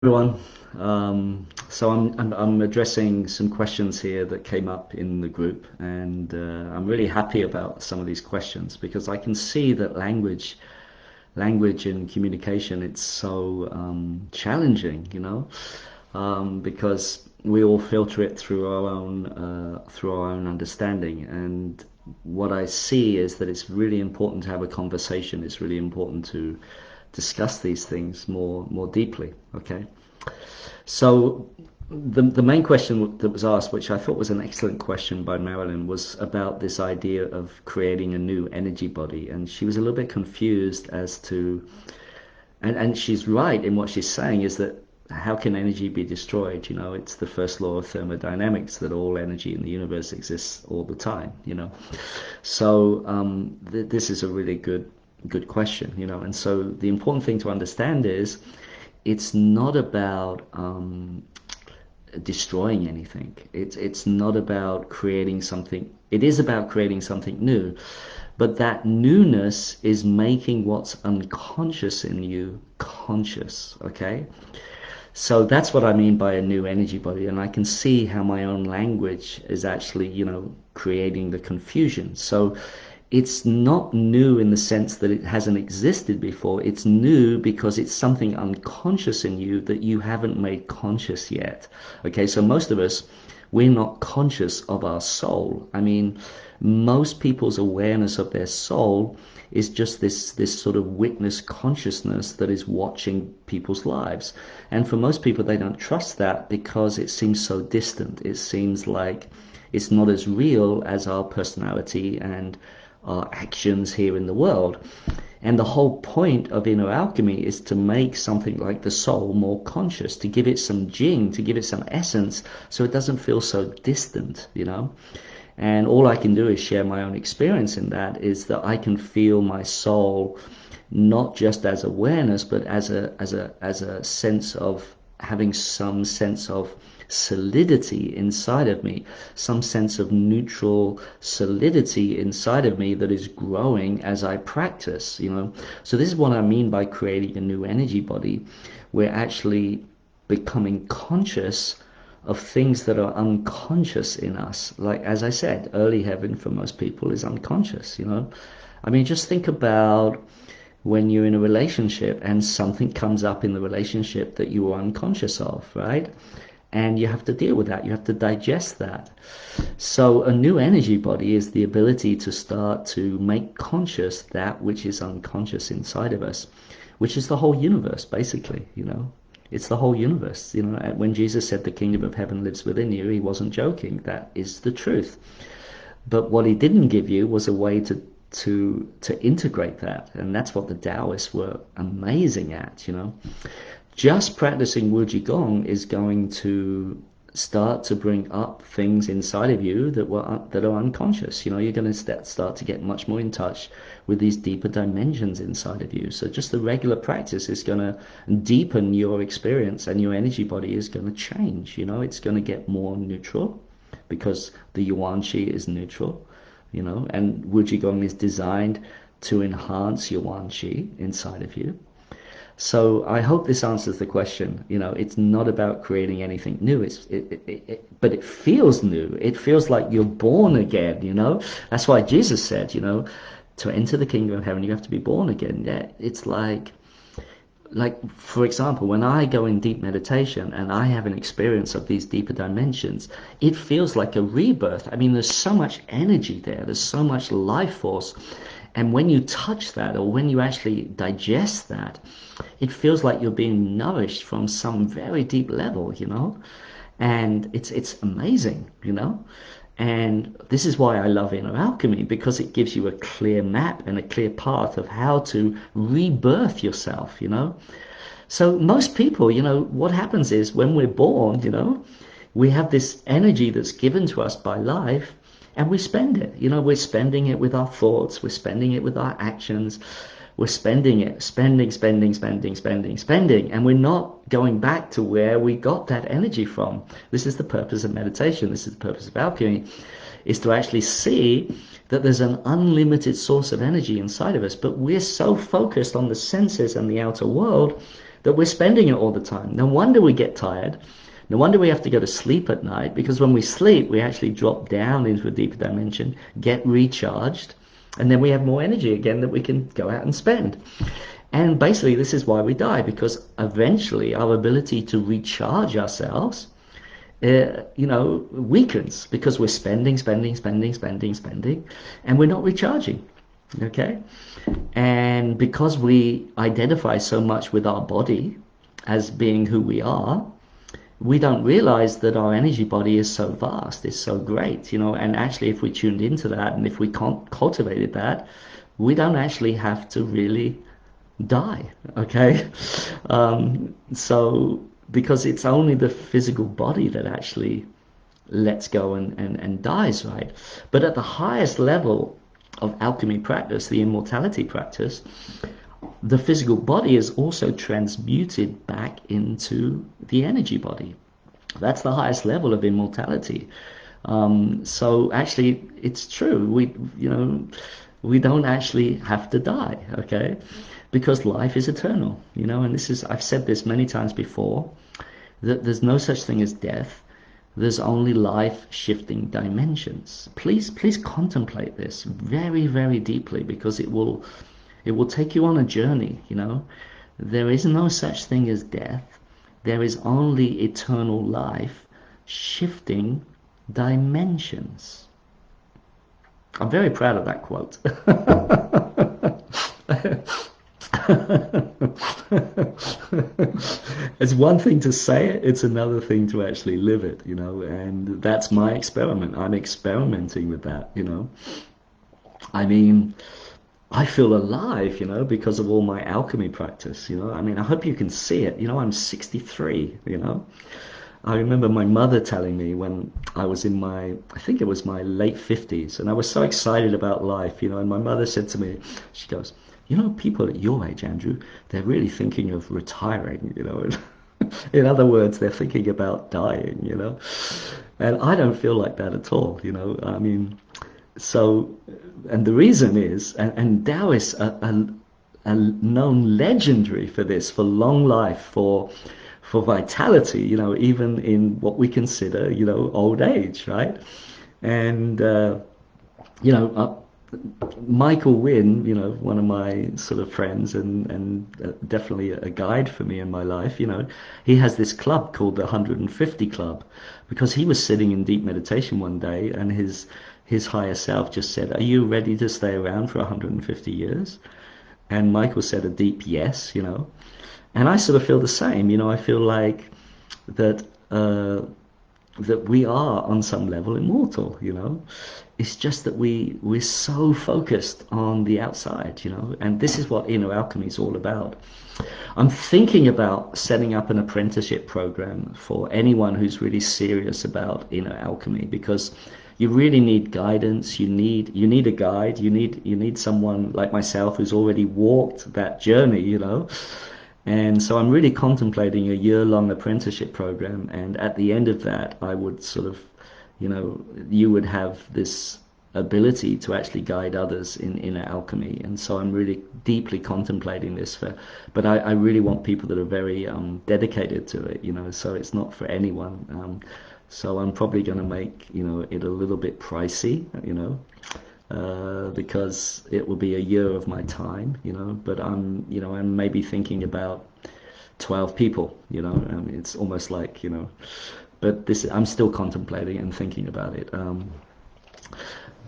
Everyone. So I'm addressing some questions here that came up in the group, and I'm really happy about some of these questions because I can see that language and communication, it's so challenging, because we all filter it through our own understanding. And what I see is that it's really important to have a conversation. It's really important to discuss these things more deeply. Okay. So the main question that was asked, which I thought was an excellent question by Marilyn, was about this idea of creating a new energy body. And she was a little bit confused as to, and she's right in what she's saying, is that how can energy be destroyed? It's the first law of thermodynamics that all energy in the universe exists all the time. So this is a really good question. And so the important thing to understand is it's not about destroying anything. It's not about creating something. It is about creating something new, but that newness is making what's unconscious in you conscious. Okay, so that's what I mean by a new energy body, and I can see how my own language is actually, creating the confusion. So it's not new in the sense that it hasn't existed before. It's new because it's something unconscious in you that you haven't made conscious yet. Okay, so most of us, we're not conscious of our soul. I mean, most people's awareness of their soul is just this sort of witness consciousness that is watching people's lives. And for most people, they don't trust that because it seems so distant. It seems like it's not as real as our personality and our actions here in the world. And the whole point of inner alchemy is to make something like the soul more conscious, to give it some jing, to give it some essence, so it doesn't feel so distant. And all I can do is share my own experience in that, is that I can feel my soul not just as awareness, but as a sense of having some sense of solidity inside of me, some sense of neutral solidity inside of me that is growing as I practice. So this is what I mean by creating a new energy body. We're actually becoming conscious of things that are unconscious in us. Like, as I said, early heaven for most people is unconscious. I mean, just think about when you're in a relationship and something comes up in the relationship that you are unconscious of, right? And you have to deal with that. You have to digest that. So a new energy body is the ability to start to make conscious that which is unconscious inside of us, which is the whole universe, basically. It's the whole universe. When Jesus said the kingdom of heaven lives within you, he wasn't joking. That is the truth. But what he didn't give you was a way to integrate that. And that's what the Taoists were amazing at. Just practicing Wu Gong is going to start to bring up things inside of you that are unconscious. You're going to start to get much more in touch with these deeper dimensions inside of you. So just the regular practice is going to deepen your experience, and your energy body is going to change. It's going to get more neutral because the Yuan Qi is neutral. And Wu Gong is designed to enhance Yuan Qi inside of you. So I hope this answers the question. It's not about creating anything new. But it feels new. It feels like you're born again. That's why Jesus said, to enter the kingdom of heaven, you have to be born again. Yeah, it's like, for example, when I go in deep meditation and I have an experience of these deeper dimensions, it feels like a rebirth. I mean, there's so much energy there. There's so much life force. And when you touch that, or when you actually digest that, it feels like you're being nourished from some very deep level. And it's amazing. And this is why I love inner alchemy, because it gives you a clear map and a clear path of how to rebirth yourself. So most people, what happens is when we're born, we have this energy that's given to us by life, and we spend it. We're spending it with our thoughts, we're spending it with our actions, we're spending it, spending, and we're not going back to where we got that energy from. This is the purpose of meditation. This is the purpose of alchemy, is to actually see that there's an unlimited source of energy inside of us, but we're so focused on the senses and the outer world that we're spending it all the time. No wonder we get tired. No wonder we have to go to sleep at night, because when we sleep, we actually drop down into a deeper dimension, get recharged, and then we have more energy again that we can go out and spend. And basically, this is why we die, because eventually our ability to recharge ourselves, weakens, because we're spending, and we're not recharging. Okay? And because we identify so much with our body as being who we are, we don't realize that our energy body is so vast, it's so great, and actually if we tuned into that and if we cultivated that, we don't actually have to really die, okay? So, because it's only the physical body that actually lets go and dies, right? But at the highest level of alchemy practice, the immortality practice, the physical body is also transmuted back into the energy body. That's the highest level of immortality. So actually, it's true. We don't actually have to die, okay? Because life is eternal, and I've said this many times before, that there's no such thing as death. There's only life-shifting dimensions. Please contemplate this very, very deeply, because it will take you on a journey, There is no such thing as death. There is only eternal life shifting dimensions. I'm very proud of that quote. It's one thing to say it, it's another thing to actually live it, and that's my experiment. I'm experimenting with that, I mean, I feel alive, because of all my alchemy practice, I mean, I hope you can see it. I'm 63, I remember my mother telling me when I was in I think it was my late 50s, and I was so excited about life, and my mother said to me, she goes, people at your age, Andrew, they're really thinking of retiring, In other words, they're thinking about dying, And I don't feel like that at all, I mean, so, and the reason is, and Taoists are known legendary for this, for long life, for vitality, even in what we consider, old age, right? And, you know, uh, Michael Wynn, one of my sort of friends and definitely a guide for me in my life, he has this club called the 150 Club, because he was sitting in deep meditation one day and his higher self just said, "Are you ready to stay around for 150 years?" And Michael said a deep yes, And I sort of feel the same, I feel like that that we are on some level immortal. It's just that we're so focused on the outside, and this is what inner alchemy is all about. I'm thinking about setting up an apprenticeship program for anyone who's really serious about inner alchemy, because you really need guidance. You need a guide. You need someone like myself who's already walked that journey. And so I'm really contemplating a year-long apprenticeship program, and at the end of that, I would sort of, you would have this ability to actually guide others in inner alchemy. And so I'm really deeply contemplating this but I really want people that are very dedicated to it, so it's not for anyone. So I'm probably going to make, it a little bit pricey, because it will be a year of my time, but I'm maybe thinking about 12 people, it's almost like, but I'm still contemplating and thinking about it.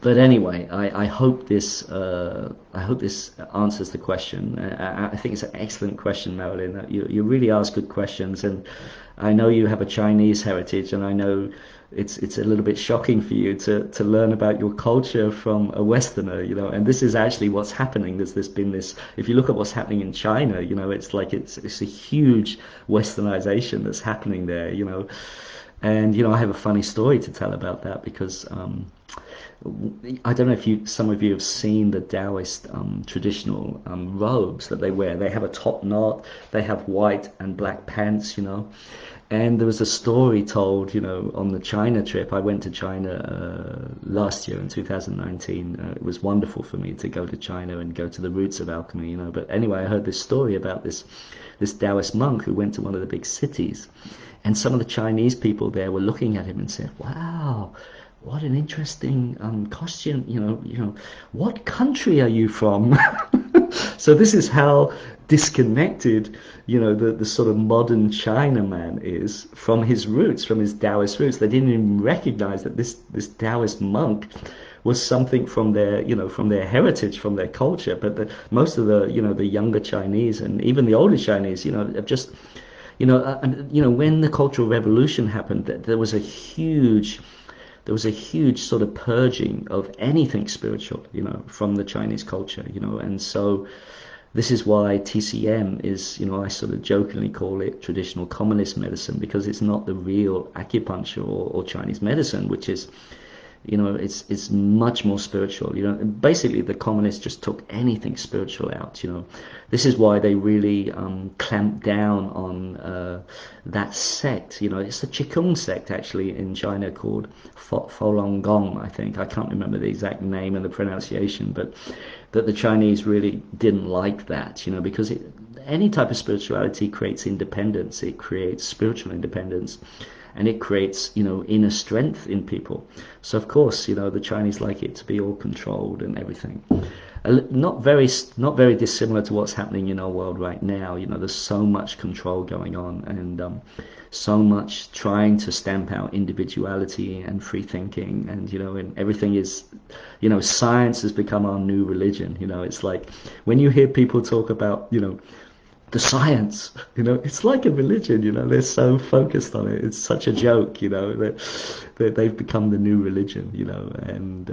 But anyway, I hope this answers the question. I think it's an excellent question, Marilyn. You really ask good questions, and I know you have a Chinese heritage, and I know it's a little bit shocking for you to learn about your culture from a Westerner, and this is actually what's happening. There's been this, if you look at what's happening in China, it's like it's a huge westernization that's happening there, and I have a funny story to tell about that, because I don't know if some of you have seen the Taoist traditional robes that they wear. They have a top knot, they have white and black pants, you know. And there was a story told, you know, on the China trip. I went to China last year in 2019. It was wonderful for me to go to China and go to the roots of alchemy, you know. But anyway, I heard this story about this Taoist monk who went to one of the big cities, and some of the Chinese people there were looking at him and said, "Wow, what an interesting costume! What country are you from?" So this is how disconnected, the sort of modern Chinaman is from his roots, from his Taoist roots. They didn't even recognize that this Taoist monk was something from their, from their heritage, from their culture. But most of the younger Chinese and even the older Chinese, have just, when the Cultural Revolution happened, there was a huge sort of purging of anything spiritual, from the Chinese culture, and so this is why TCM is, I sort of jokingly call it traditional communist medicine, because it's not the real acupuncture or Chinese medicine, which is, it's much more spiritual. Basically the communists just took anything spiritual out. This is why they really clamped down on that sect. It's the Qigong sect actually in China called Falun Gong, I think. I can't remember the exact name and the pronunciation, but that the Chinese really didn't like that, because any type of spirituality creates independence. It creates spiritual independence, and it creates, inner strength in people. So of course, the Chinese like it to be all controlled and everything. Not very dissimilar to what's happening in our world right now. There's so much control going on, and so much trying to stamp out individuality and free thinking, and everything is, science has become our new religion. It's like when you hear people talk about, the science, it's like a religion. They're so focused on it. It's such a joke, that they've become the new religion. And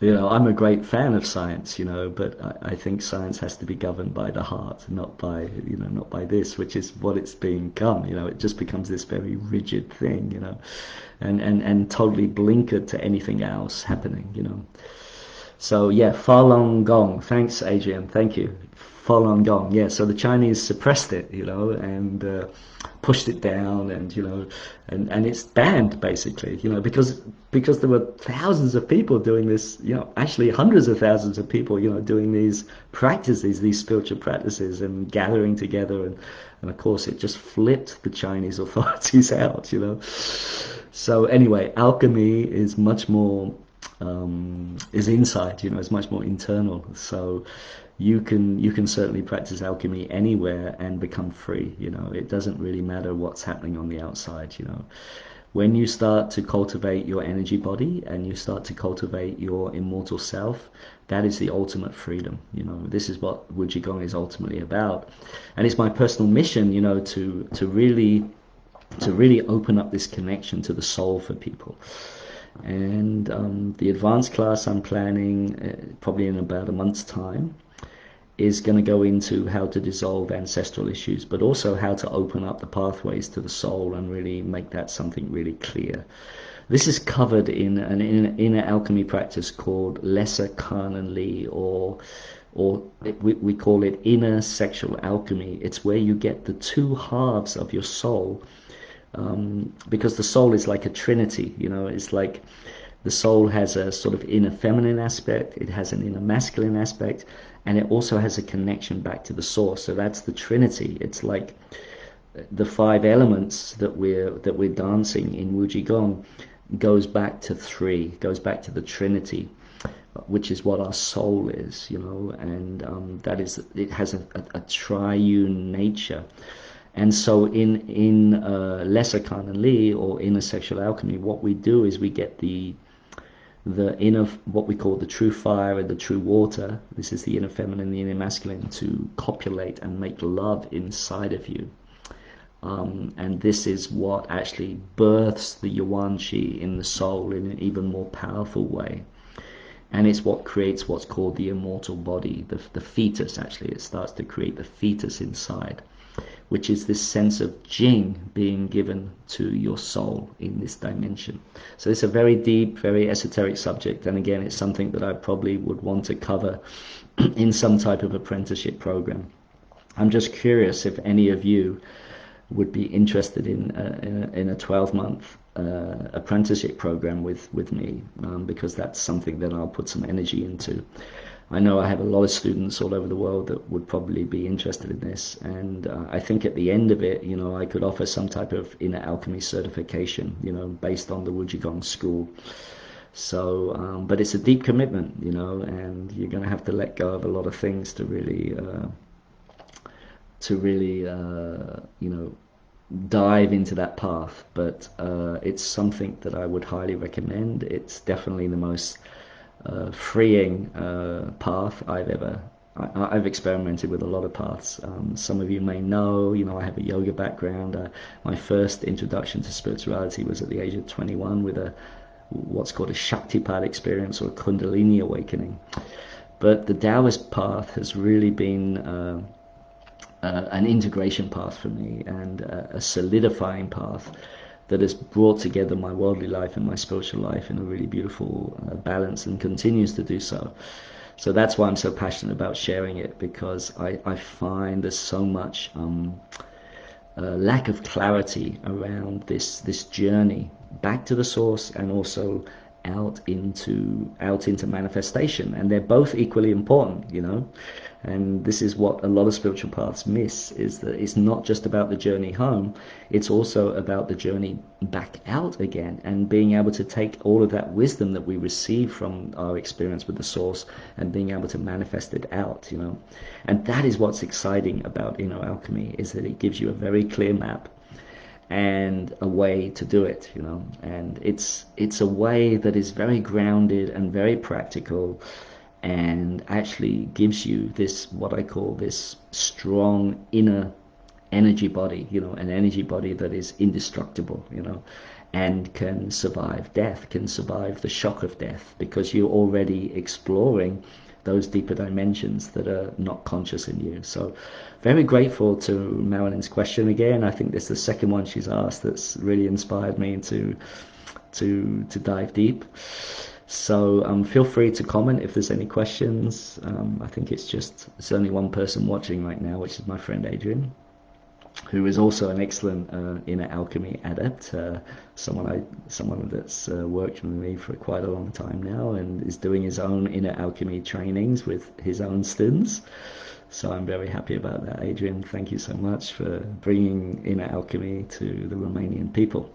I'm a great fan of science, but I think science has to be governed by the heart, not by this, which is what it's become. It just becomes this very rigid thing, and totally blinkered to anything else happening. So yeah, Falun Gong. Thanks, Adrian. Thank you. Falun Gong. Yeah. So the Chinese suppressed it, and pushed it down, and it's banned basically, because there were thousands of people doing this, actually hundreds of thousands of people, doing these practices, these spiritual practices, and gathering together, and of course it just flipped the Chinese authorities out. So anyway, alchemy is much more is inside, it's much more internal. So you can certainly practice alchemy anywhere and become free. It doesn't really matter what's happening on the outside. When you start to cultivate your energy body and you start to cultivate your immortal self, that is the ultimate freedom. This is what Wujigong is ultimately about, and it's my personal mission, to really open up this connection to the soul for people. And the advanced class I'm planning, probably in about a month's time, is going to go into how to dissolve ancestral issues, but also how to open up the pathways to the soul and really make that something really clear. This is covered in an inner alchemy practice called Lesser Kanan Li, or we call it inner sexual alchemy. It's where you get the two halves of your soul, because the soul is like a trinity. It's like the soul has a sort of inner feminine aspect, it has an inner masculine aspect, and it also has a connection back to the source. So that's the trinity. It's like the five elements that we're dancing in Wujigong goes back to three, goes back to the trinity, which is what our soul is, and that is, it has a triune nature. And so in Lesser Kanan Li, or inner sexual alchemy, what we do is we get the inner, what we call the true fire and the true water. This is the inner feminine, the inner masculine, to copulate and make love inside of you. And this is what actually births the Yuan Qi in the soul in an even more powerful way. And it's what creates what's called the immortal body, the fetus. Actually, it starts to create the fetus inside. which is this sense of Jing being given to your soul in this dimension. So it's a very deep, very esoteric subject, and again, it's something that I probably would want to cover in some type of apprenticeship program. I'm just curious if any of you would be interested in a 12-month apprenticeship program with me, because that's something that I'll put some energy into. I know I have a lot of students all over the world that would probably be interested in this, and I think at the end of it, I could offer some type of inner alchemy certification, based on the Wujigong school. So, but it's a deep commitment, and you're going to have to let go of a lot of things to really, dive into that path. But it's something that I would highly recommend. It's definitely the most freeing path I've experimented with a lot of paths. Some of you may know, I have a yoga background. My first introduction to spirituality was at the age of 21 with what's called a Shaktipat experience, or a Kundalini awakening. But the Taoist path has really been an integration path for me, and a solidifying path that has brought together my worldly life and my spiritual life in a really beautiful balance, and continues to do so. So that's why I'm so passionate about sharing it, because I find there's so much lack of clarity around this journey back to the source, and also out into manifestation, and they're both equally important, and this is what a lot of spiritual paths miss, is that it's not just about the journey home, it's also about the journey back out again, and being able to take all of that wisdom that we receive from our experience with the source, and being able to manifest it out, and that is what's exciting about inner alchemy, is that it gives you a very clear map and a way to do it, and it's a way that is very grounded and very practical, and actually gives you this, what I call this strong inner energy body, an energy body that is indestructible, and can survive death, can survive the shock of death, because you're already exploring those deeper dimensions that are not conscious in you. So very grateful to Marilyn's question again. I think this is the second one she's asked that's really inspired me to dive deep. So feel free to comment if there's any questions. I think it's only one person watching right now, which is my friend Adrian, who is also an excellent inner alchemy adept, someone that's worked with me for quite a long time now, and is doing his own inner alchemy trainings with his own students. So I'm very happy about that, Adrian. Thank you so much for bringing inner alchemy to the Romanian people.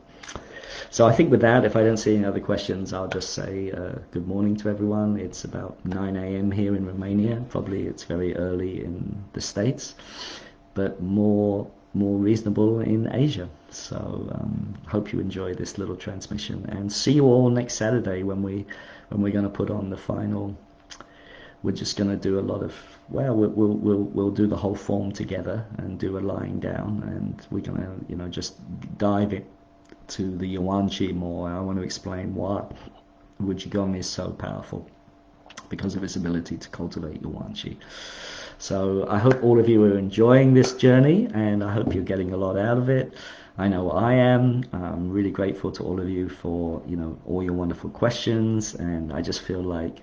So I think with that, if I don't see any other questions, I'll just say good morning to everyone. It's about 9 a.m. here in Romania. Probably it's very early in the States, but more reasonable in Asia. So hope you enjoy this little transmission, and see you all next Saturday when we're going to put on the final. We're just going to do a lot of, we'll do the whole form together and do a lying down, and we're going to just dive it to the Yuan Qi more. I want to explain why Wujigong is so powerful, because of its ability to cultivate Yuan Qi. So I hope all of you are enjoying this journey, and I hope you're getting a lot out of it. I know I am. I'm really grateful to all of you for all your wonderful questions, and I just feel like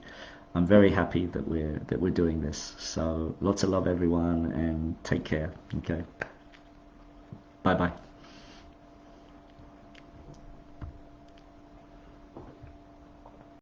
I'm very happy that we're doing this. So lots of love, everyone, and take care. Okay. Bye bye.